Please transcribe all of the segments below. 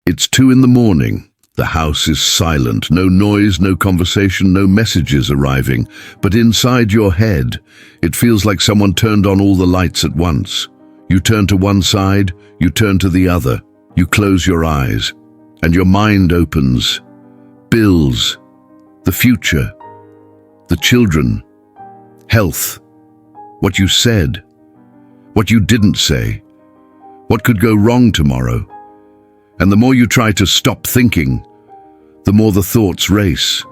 It's 2 in the morning. The house is silent, no noise, no conversation, no messages arriving. But inside your head, it feels like someone turned on all the lights at once. You turn to one side, you turn to the other. You close your eyes, and your mind opens. Bills, the future, the children, health, what you said, what you didn't say, what could go wrong tomorrow. And the more you try to stop thinking, the more the thoughts race.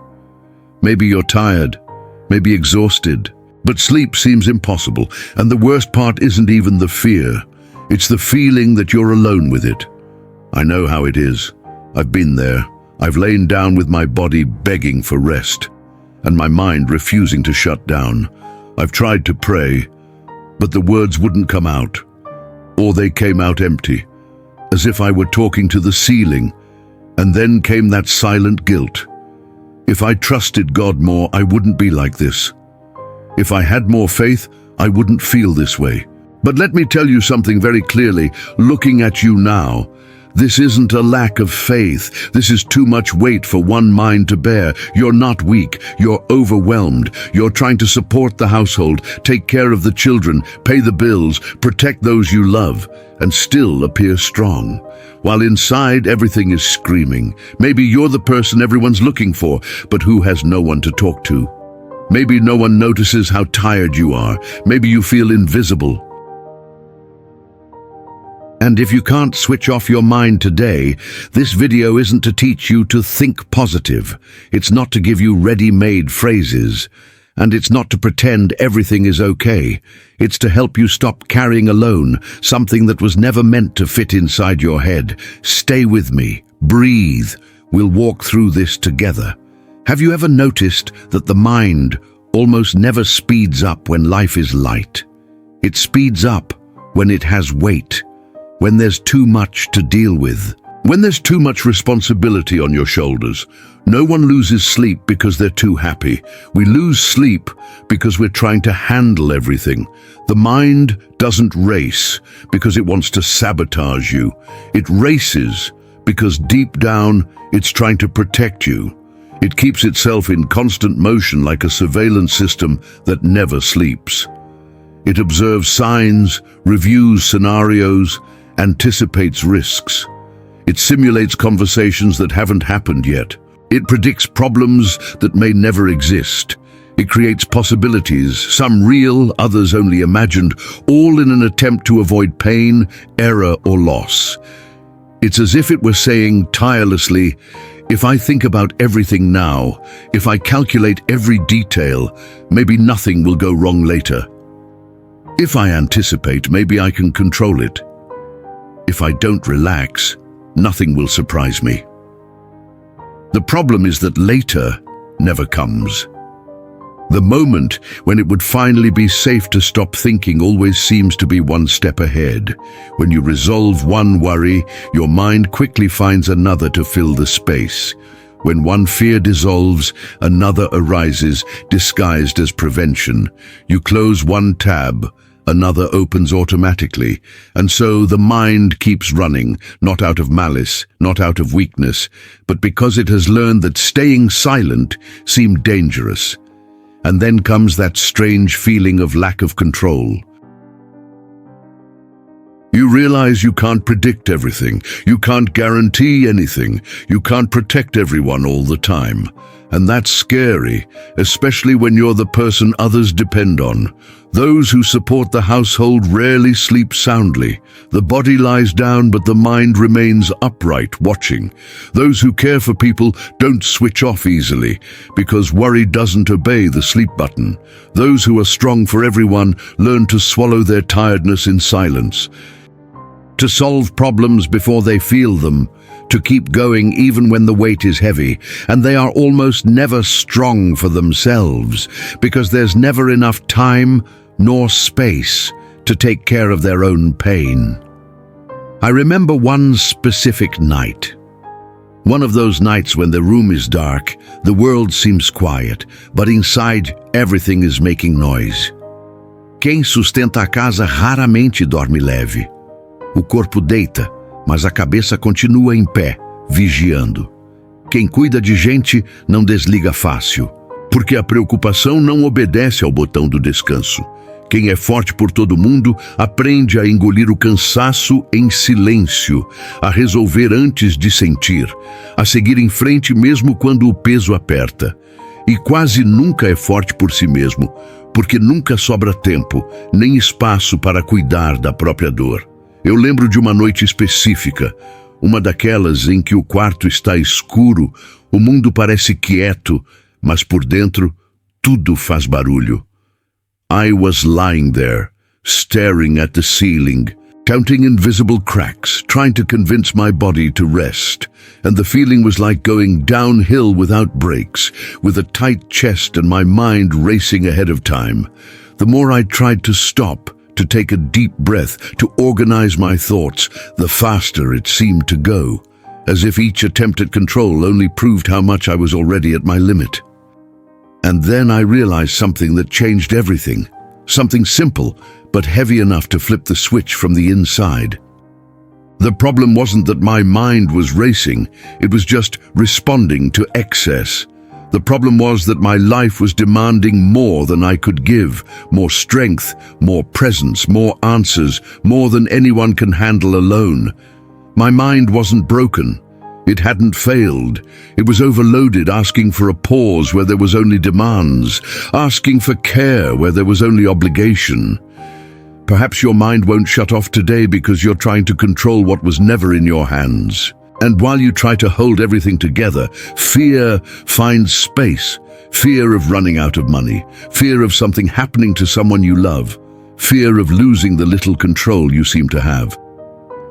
Maybe you're tired, maybe exhausted, but sleep seems impossible, and the worst part isn't even the fear. It's the feeling that you're alone with it. I know how it is. I've been there. I've lain down with my body begging for rest, and my mind refusing to shut down. I've tried to pray, but the words wouldn't come out, or they came out empty, as if I were talking to the ceiling. And then came that silent guilt. If I trusted God more, I wouldn't be like this. If I had more faith, I wouldn't feel this way. But let me tell you something very clearly, looking at you now. This isn't a lack of faith. This is too much weight for one mind to bear. You're not weak. You're overwhelmed. You're trying to support the household, take care of the children, pay the bills, protect those you love, and still appear strong. While inside everything is screaming. Maybe you're the person everyone's looking for, but who has no one to talk to. Maybe no one notices how tired you are. Maybe you feel invisible. And if you can't switch off your mind today, this video isn't to teach you to think positive. It's not to give you ready-made phrases. And it's not to pretend everything is okay. It's to help you stop carrying alone something that was never meant to fit inside your head. Stay with me. Breathe. We'll walk through this together. Have you ever noticed that the mind almost never speeds up when life is light? It speeds up when it has weight, when there's too much to deal with. When there's too much responsibility on your shoulders. No one loses sleep because they're too happy. We lose sleep because we're trying to handle everything. The mind doesn't race because it wants to sabotage you. It races because deep down it's trying to protect you. It keeps itself in constant motion like a surveillance system that never sleeps. It observes signs, reviews scenarios, anticipates risks. It simulates conversations that haven't happened yet. It predicts problems that may never exist. It creates possibilities, some real, others only imagined, all in an attempt to avoid pain, error, or loss. It's as if it were saying tirelessly, if I think about everything now, if I calculate every detail, maybe nothing will go wrong later. If I anticipate, maybe I can control it. If I don't relax, nothing will surprise me. The problem is that later never comes. The moment when it would finally be safe to stop thinking always seems to be one step ahead. When you resolve one worry, your mind quickly finds another to fill the space. When one fear dissolves, another arises, disguised as prevention. You close one tab, another opens automatically, and so the mind keeps running, not out of malice, not out of weakness, but because it has learned that staying silent seemed dangerous. And then comes that strange feeling of lack of control. You realize you can't predict everything, you can't guarantee anything, you can't protect everyone all the time. And that's scary, especially when you're the person others depend on. Those who support the household rarely sleep soundly. The body lies down, but the mind remains upright, watching. Those who care for people don't switch off easily, because worry doesn't obey the sleep button. Those who are strong for everyone learn to swallow their tiredness in silence, to solve problems before they feel them, to keep going even when the weight is heavy, and they are almost never strong for themselves, because there's never enough time nor space to take care of their own pain. I remember one specific night. One of those nights when the room is dark, the world seems quiet, but inside everything is making noise. Quem sustenta a casa raramente dorme leve. O corpo deita, mas a cabeça continua em pé, vigiando. Quem cuida de gente não desliga fácil, porque a preocupação não obedece ao botão do descanso. Quem é forte por todo mundo aprende a engolir o cansaço em silêncio, a resolver antes de sentir, a seguir em frente mesmo quando o peso aperta. E quase nunca é forte por si mesmo, porque nunca sobra tempo, nem espaço para cuidar da própria dor. Eu lembro de uma noite específica, uma daquelas em que o quarto está escuro, o mundo parece quieto, mas por dentro tudo faz barulho. I was lying there, staring at the ceiling, counting invisible cracks, trying to convince my body to rest. And the feeling was like going downhill without brakes, with a tight chest and my mind racing ahead of time. The more I tried to stop, to take a deep breath, to organize my thoughts, the faster it seemed to go, as if each attempt at control only proved how much I was already at my limit. And then I realized something that changed everything. Something simple, but heavy enough to flip the switch from the inside. The problem wasn't that my mind was racing, it was just responding to excess. The problem was that my life was demanding more than I could give, more strength, more presence, more answers, more than anyone can handle alone. My mind wasn't broken. It hadn't failed. It was overloaded, asking for a pause where there was only demands, asking for care where there was only obligation. Perhaps your mind won't shut off today because you're trying to control what was never in your hands. And while you try to hold everything together, fear finds space. Fear of running out of money, fear of something happening to someone you love, fear of losing the little control you seem to have.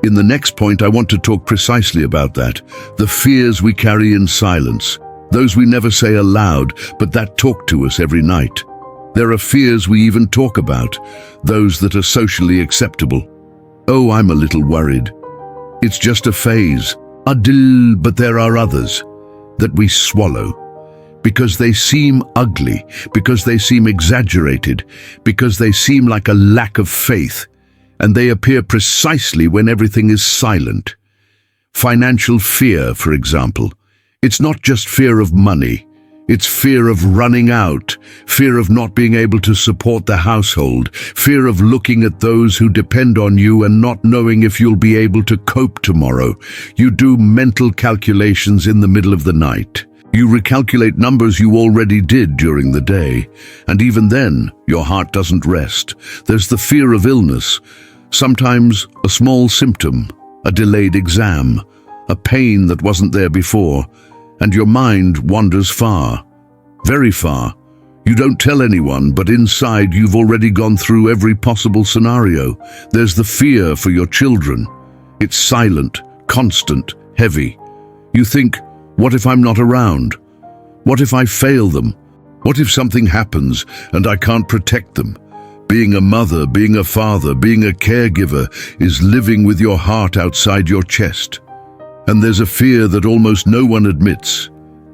In the next point, I want to talk precisely about that, the fears we carry in silence, those we never say aloud, but that talk to us every night. There are fears we even talk about, those that are socially acceptable. Oh, I'm a little worried. It's just a phase, but there are others that we swallow, because they seem ugly, because they seem exaggerated, because they seem like a lack of faith. And they appear precisely when everything is silent. Financial fear, for example. It's not just fear of money. It's fear of running out, fear of not being able to support the household, fear of looking at those who depend on you and not knowing if you'll be able to cope tomorrow. You do mental calculations in the middle of the night. You recalculate numbers you already did during the day, and even then, your heart doesn't rest. There's the fear of illness, sometimes a small symptom, a delayed exam, a pain that wasn't there before, and your mind wanders far, very far. You don't tell anyone, but inside you've already gone through every possible scenario. There's the fear for your children. It's silent, constant, heavy. You think, what if I'm not around? What if I fail them? What if something happens and I can't protect them? Being a mother, being a father, being a caregiver is living with your heart outside your chest. And there's a fear that almost no one admits,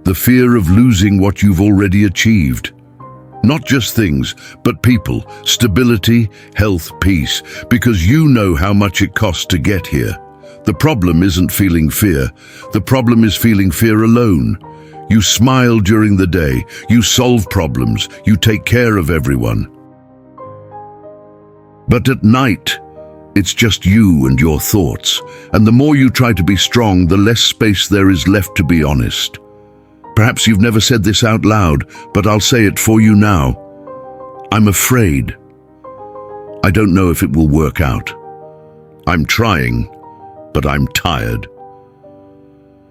the fear of losing what you've already achieved. Not just things, but people, stability, health, peace, because you know how much it costs to get here. The problem isn't feeling fear. The problem is feeling fear alone. You smile during the day, you solve problems, you take care of everyone. But at night, it's just you and your thoughts, and the more you try to be strong, the less space there is left to be honest. Perhaps you've never said this out loud, but I'll say it for you now. I'm afraid. I don't know if it will work out. I'm trying, but I'm tired.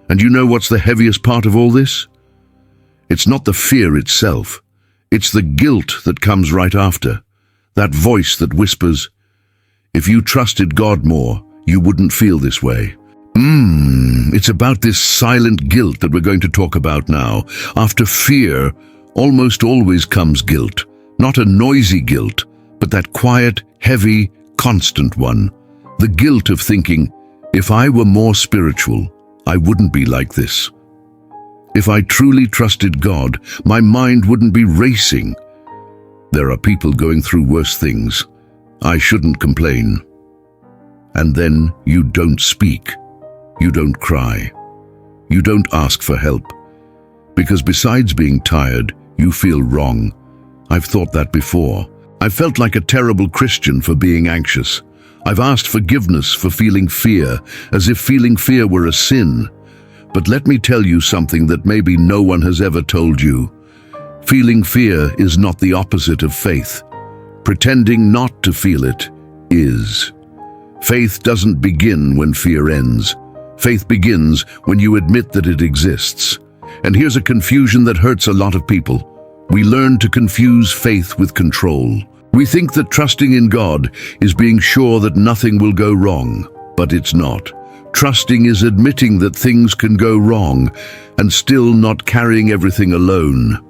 And you know what's the heaviest part of all this? It's not the fear itself. It's the guilt that comes right after. That voice that whispers, if you trusted God more, you wouldn't feel this way. It's about this silent guilt that we're going to talk about now. After fear, almost always comes guilt. Not a noisy guilt, but that quiet, heavy, constant one. The guilt of thinking, if I were more spiritual, I wouldn't be like this. If I truly trusted God, my mind wouldn't be racing. There are people going through worse things. I shouldn't complain. And then you don't speak. You don't cry. You don't ask for help. Because besides being tired, you feel wrong. I've thought that before. I've felt like a terrible Christian for being anxious. I've asked forgiveness for feeling fear, as if feeling fear were a sin. But let me tell you something that maybe no one has ever told you. Feeling fear is not the opposite of faith. Pretending not to feel it is. Faith doesn't begin when fear ends. Faith begins when you admit that it exists. And here's a confusion that hurts a lot of people. We learn to confuse faith with control. We think that trusting in God is being sure that nothing will go wrong, but it's not. Trusting is admitting that things can go wrong and still not carrying everything alone.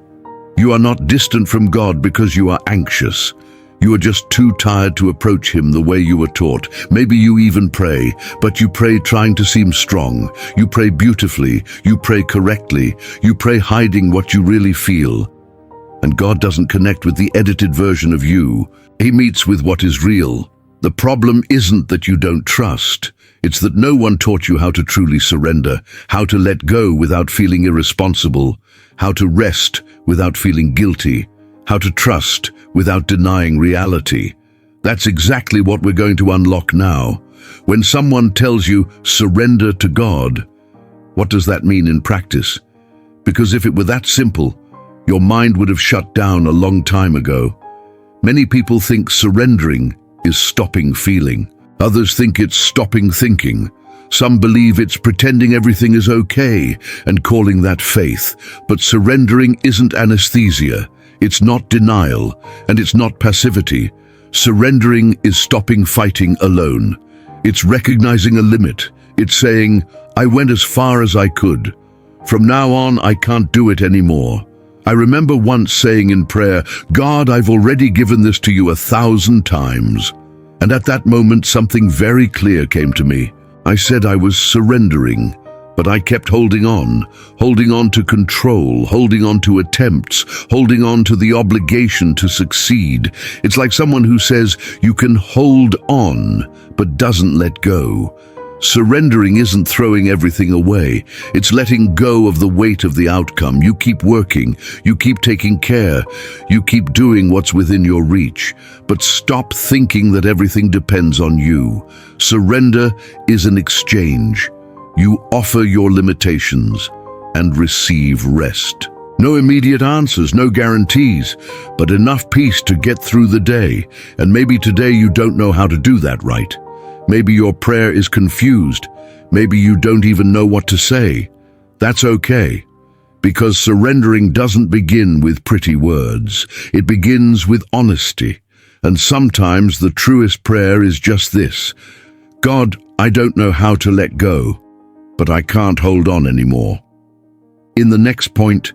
You are not distant from God because you are anxious. You are just too tired to approach Him the way you were taught. Maybe you even pray, but you pray trying to seem strong. You pray beautifully. You pray correctly. You pray hiding what you really feel. And God doesn't connect with the edited version of you. He meets with what is real. The problem isn't that you don't trust. It's that no one taught you how to truly surrender, how to let go without feeling irresponsible, how to rest without feeling guilty, how to trust without denying reality. That's exactly what we're going to unlock now. When someone tells you, surrender to God, what does that mean in practice? Because if it were that simple, your mind would have shut down a long time ago. Many people think surrendering is stopping feeling. Others think it's stopping thinking. Some believe it's pretending everything is okay and calling that faith. But surrendering isn't anesthesia. It's not denial, and it's not passivity. Surrendering is stopping fighting alone. It's recognizing a limit. It's saying, I went as far as I could. From now on, I can't do it anymore. I remember once saying in prayer, God, I've already given this to you 1,000 times. And at that moment, something very clear came to me. I said I was surrendering, but I kept holding on to control, holding on to attempts, holding on to the obligation to succeed. It's like someone who says you can hold on, but doesn't let go. Surrendering isn't throwing everything away. It's letting go of the weight of the outcome. You keep working, you keep taking care, you keep doing what's within your reach. But stop thinking that everything depends on you. Surrender is an exchange. You offer your limitations and receive rest. No immediate answers, no guarantees, but enough peace to get through the day. And maybe today you don't know how to do that right. Maybe your prayer is confused. Maybe you don't even know what to say. That's okay, because surrendering doesn't begin with pretty words. It begins with honesty. And sometimes the truest prayer is just this: God, I don't know how to let go, but I can't hold on anymore. In the next point,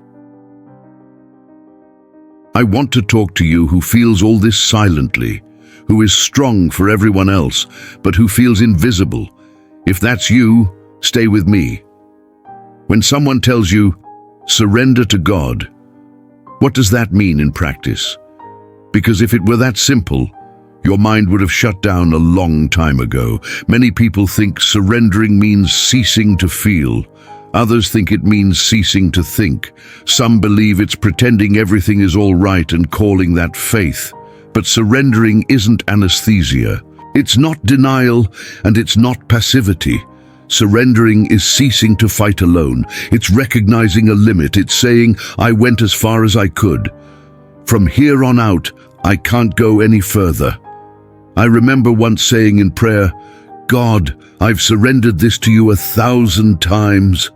I want to talk to you who feels all this silently, who is strong for everyone else, but who feels invisible. If that's you, stay with me. When someone tells you, surrender to God, what does that mean in practice? Because if it were that simple, your mind would have shut down a long time ago. Many people think surrendering means ceasing to feel. Others think it means ceasing to think. Some believe it's pretending everything is all right and calling that faith. But surrendering isn't anesthesia. It's not denial, and it's not passivity. Surrendering is ceasing to fight alone. It's recognizing a limit. It's saying, I went as far as I could. From here on out, I can't go any further. I remember once saying in prayer, God, I've surrendered this to you 1,000 times.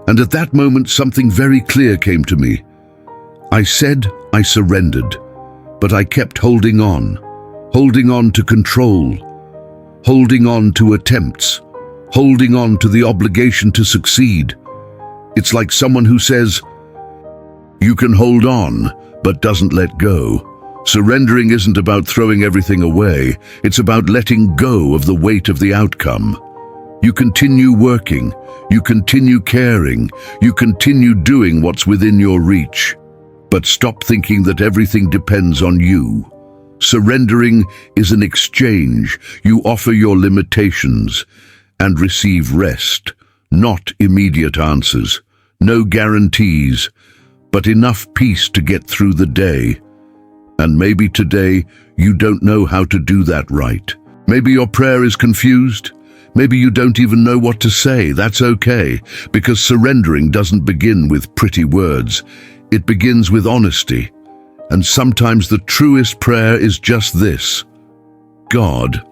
And at that moment, something very clear came to me. I said I surrendered, but I kept holding on to control, holding on to attempts, holding on to the obligation to succeed. It's like someone who says, you can hold on, but doesn't let go. Surrendering isn't about throwing everything away. It's about letting go of the weight of the outcome. You continue working, you continue caring, you continue doing what's within your reach. But stop thinking that everything depends on you. Surrendering is an exchange. You offer your limitations and receive rest. Not immediate answers, no guarantees, but enough peace to get through the day. And maybe today you don't know how to do that right. Maybe your prayer is confused. Maybe you don't even know what to say. That's okay, because surrendering doesn't begin with pretty words. It begins with honesty. And sometimes the truest prayer is just this: God,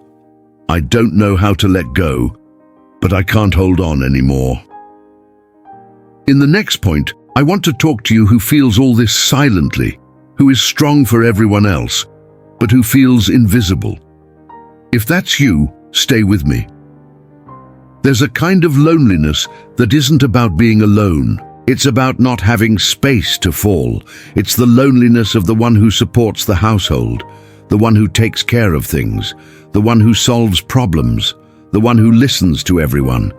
I don't know how to let go, but I can't hold on anymore. In the next point, I want to talk to you who feels all this silently, who is strong for everyone else, but who feels invisible. If that's you, stay with me. There's a kind of loneliness that isn't about being alone. It's about not having space to fall. It's the loneliness of the one who supports the household, the one who takes care of things, the one who solves problems, the one who listens to everyone,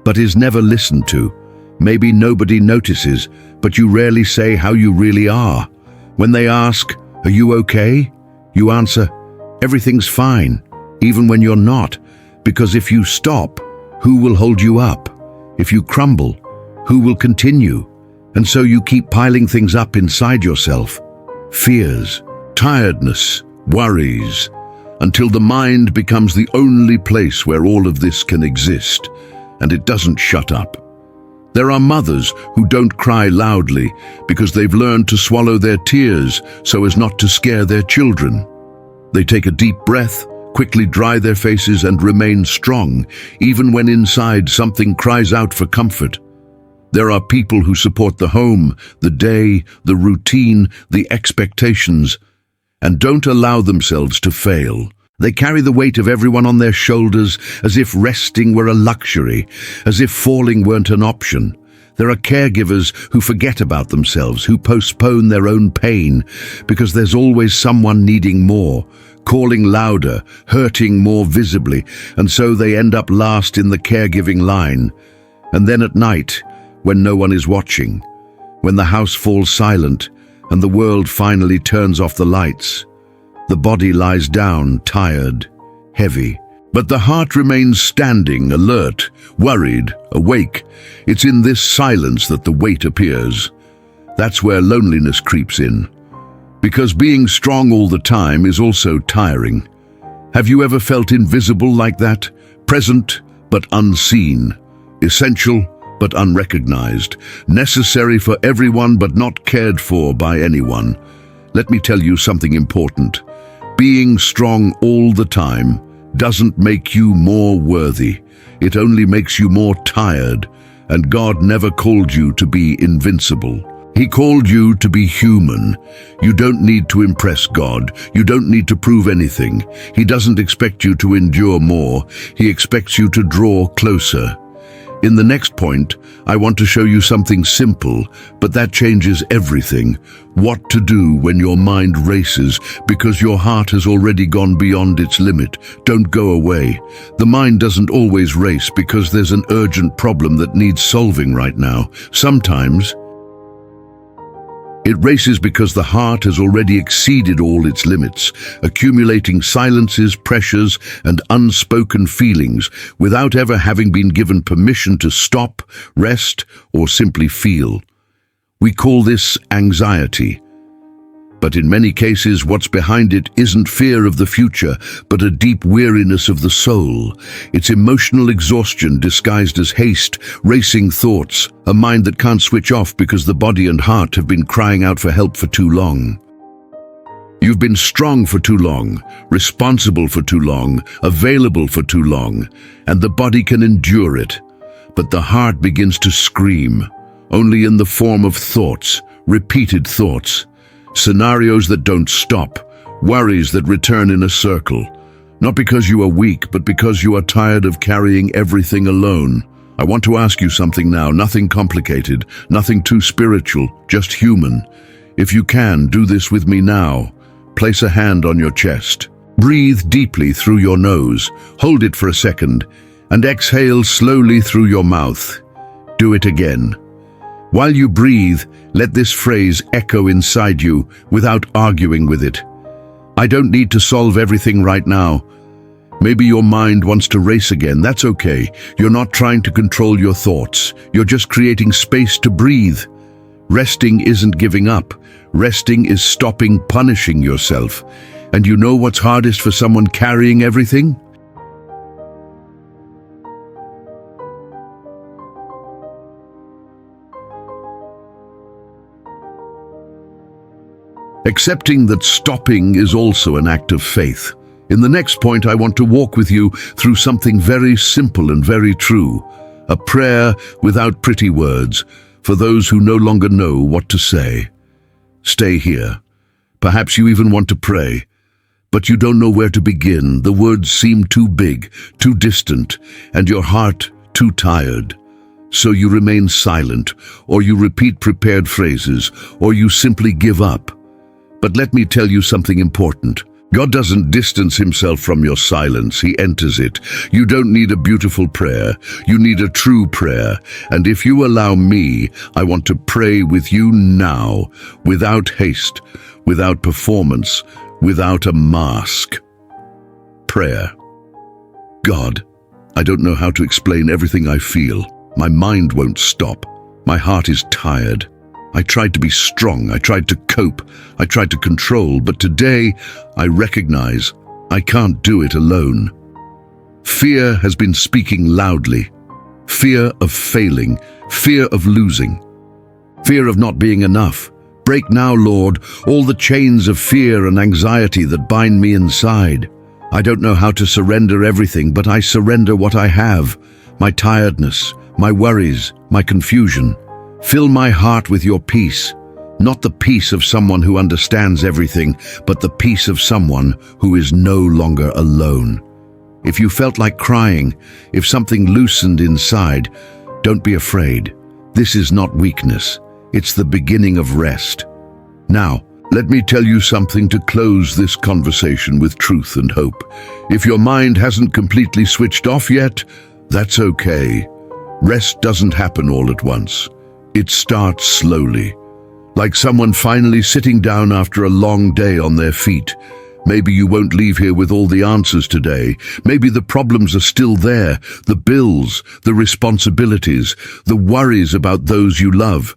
but is never listened to. Maybe nobody notices, but you rarely say how you really are. When they ask, "Are you okay?" you answer, "Everything's fine," even when you're not, because if you stop, who will hold you up? If you crumble, who will continue? And so you keep piling things up inside yourself. Fears, tiredness, worries, until the mind becomes the only place where all of this can exist, and it doesn't shut up. There are mothers who don't cry loudly because they've learned to swallow their tears so as not to scare their children. They take a deep breath, quickly dry their faces and remain strong, even when inside something cries out for comfort. There are people who support the home, the day, the routine, the expectations, and don't allow themselves to fail. They carry the weight of everyone on their shoulders as if resting were a luxury, as if falling weren't an option. There are caregivers who forget about themselves, who postpone their own pain, because there's always someone needing more, calling louder, hurting more visibly, and so they end up last in the caregiving line. And then at night, when no one is watching, when the house falls silent and the world finally turns off the lights, the body lies down, tired, heavy, but the heart remains standing, alert, worried, awake. It's in this silence that the weight appears. That's where loneliness creeps in. Because being strong all the time is also tiring. Have you ever felt invisible like that? Present but unseen. Essential but unrecognized. Necessary for everyone but not cared for by anyone. Let me tell you something important. Being strong all the time doesn't make you more worthy. It only makes you more tired. And God never called you to be invincible. He called you to be human. You don't need to impress God. You don't need to prove anything. He doesn't expect you to endure more. He expects you to draw closer. In the next point, I want to show you something simple, but that changes everything. What to do when your mind races because your heart has already gone beyond its limit. Don't go away. The mind doesn't always race because there's an urgent problem that needs solving right now. Sometimes it races because the heart has already exceeded all its limits, accumulating silences, pressures, and unspoken feelings without ever having been given permission to stop, rest, or simply feel. We call this anxiety. But in many cases, what's behind it isn't fear of the future, but a deep weariness of the soul. It's emotional exhaustion disguised as haste, racing thoughts, a mind that can't switch off because the body and heart have been crying out for help for too long. You've been strong for too long, responsible for too long, available for too long, and the body can endure it. But the heart begins to scream, only in the form of thoughts, repeated thoughts. Scenarios that don't stop, worries that return in a circle. Not because you are weak, but because you are tired of carrying everything alone. I want to ask you something now, nothing complicated, nothing too spiritual, just human. If you can, do this with me now. Place a hand on your chest. Breathe deeply through your nose, hold it for a second, and exhale slowly through your mouth. Do it again. While you breathe, let this phrase echo inside you without arguing with it. I don't need to solve everything right now. Maybe your mind wants to race again. That's okay. You're not trying to control your thoughts. You're just creating space to breathe. Resting isn't giving up. Resting is stopping punishing yourself. And you know what's hardest for someone carrying everything? Accepting that stopping is also an act of faith. In the next point, I want to walk with you through something very simple and very true. A prayer without pretty words for those who no longer know what to say. Stay here. Perhaps you even want to pray, but you don't know where to begin. The words seem too big, too distant, and your heart too tired. So you remain silent, or you repeat prepared phrases, or you simply give up. But let me tell you something important. God doesn't distance himself from your silence, he enters it. You don't need a beautiful prayer, you need a true prayer. And if you allow me, I want to pray with you now, without haste, without performance, without a mask. Prayer. God, I don't know how to explain everything I feel. My mind won't stop. My heart is tired. I tried to be strong, I tried to cope, I tried to control, but today I recognize I can't do it alone. Fear has been speaking loudly. Fear of failing, fear of losing, fear of not being enough. Break now, Lord, all the chains of fear and anxiety that bind me inside. I don't know how to surrender everything, but I surrender what I have, my tiredness, my worries, my confusion. Fill my heart with your peace, not the peace of someone who understands everything, but the peace of someone who is no longer alone. If you felt like crying, if something loosened inside, don't be afraid. This is not weakness. It's the beginning of rest. Now, let me tell you something to close this conversation with truth and hope. If your mind hasn't completely switched off yet, that's okay. Rest doesn't happen all at once. It starts slowly, like someone finally sitting down after a long day on their feet. Maybe you won't leave here with all the answers today. Maybe the problems are still there, the bills, the responsibilities, the worries about those you love.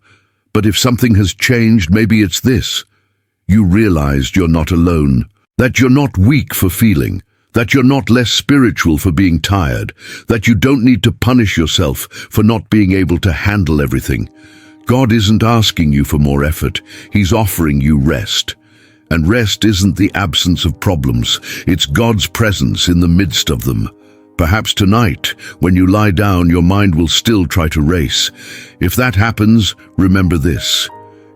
But if something has changed, maybe it's this. You realized you're not alone, that you're not weak for feeling, that you're not less spiritual for being tired, that you don't need to punish yourself for not being able to handle everything. God isn't asking you for more effort, he's offering you rest. And rest isn't the absence of problems, it's God's presence in the midst of them. Perhaps tonight, when you lie down, your mind will still try to race. If that happens, remember this.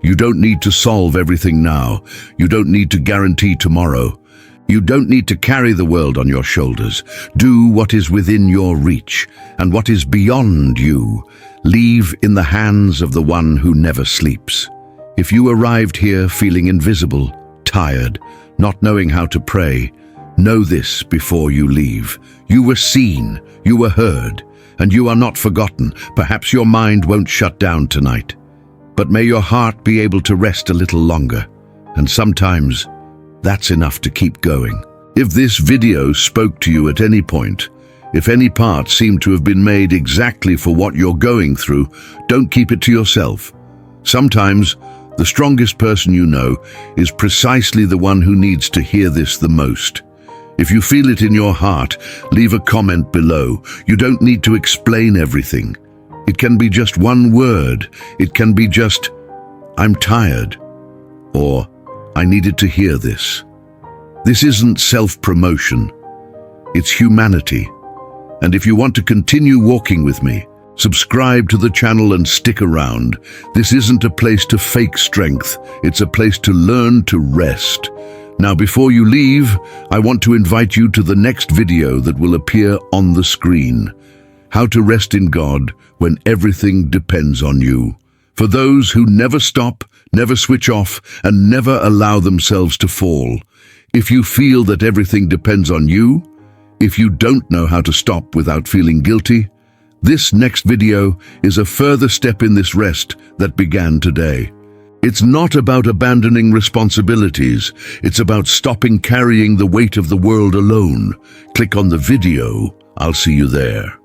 You don't need to solve everything now. You don't need to guarantee tomorrow. You don't need to carry the world on your shoulders. Do what is within your reach, and what is beyond you, leave in the hands of the one who never sleeps. If you arrived here feeling invisible, tired, not knowing how to pray, know this before you leave. You were seen, you were heard, and you are not forgotten. Perhaps your mind won't shut down tonight, but may your heart be able to rest a little longer. And sometimes, that's enough to keep going. If this video spoke to you at any point, if any part seemed to have been made exactly for what you're going through, don't keep it to yourself. Sometimes, the strongest person you know is precisely the one who needs to hear this the most. If you feel it in your heart, leave a comment below. You don't need to explain everything. It can be just one word. It can be just, "I'm tired," or "I needed to hear this." This isn't self-promotion. It's humanity. And if you want to continue walking with me, subscribe to the channel and stick around. This isn't a place to fake strength. It's a place to learn to rest. Now, before you leave, I want to invite you to the next video that will appear on the screen. How to rest in God when everything depends on you. For those who never stop, never switch off, and never allow themselves to fall. If you feel that everything depends on you, if you don't know how to stop without feeling guilty, this next video is a further step in this rest that began today. It's not about abandoning responsibilities. It's about stopping carrying the weight of the world alone. Click on the video. I'll see you there.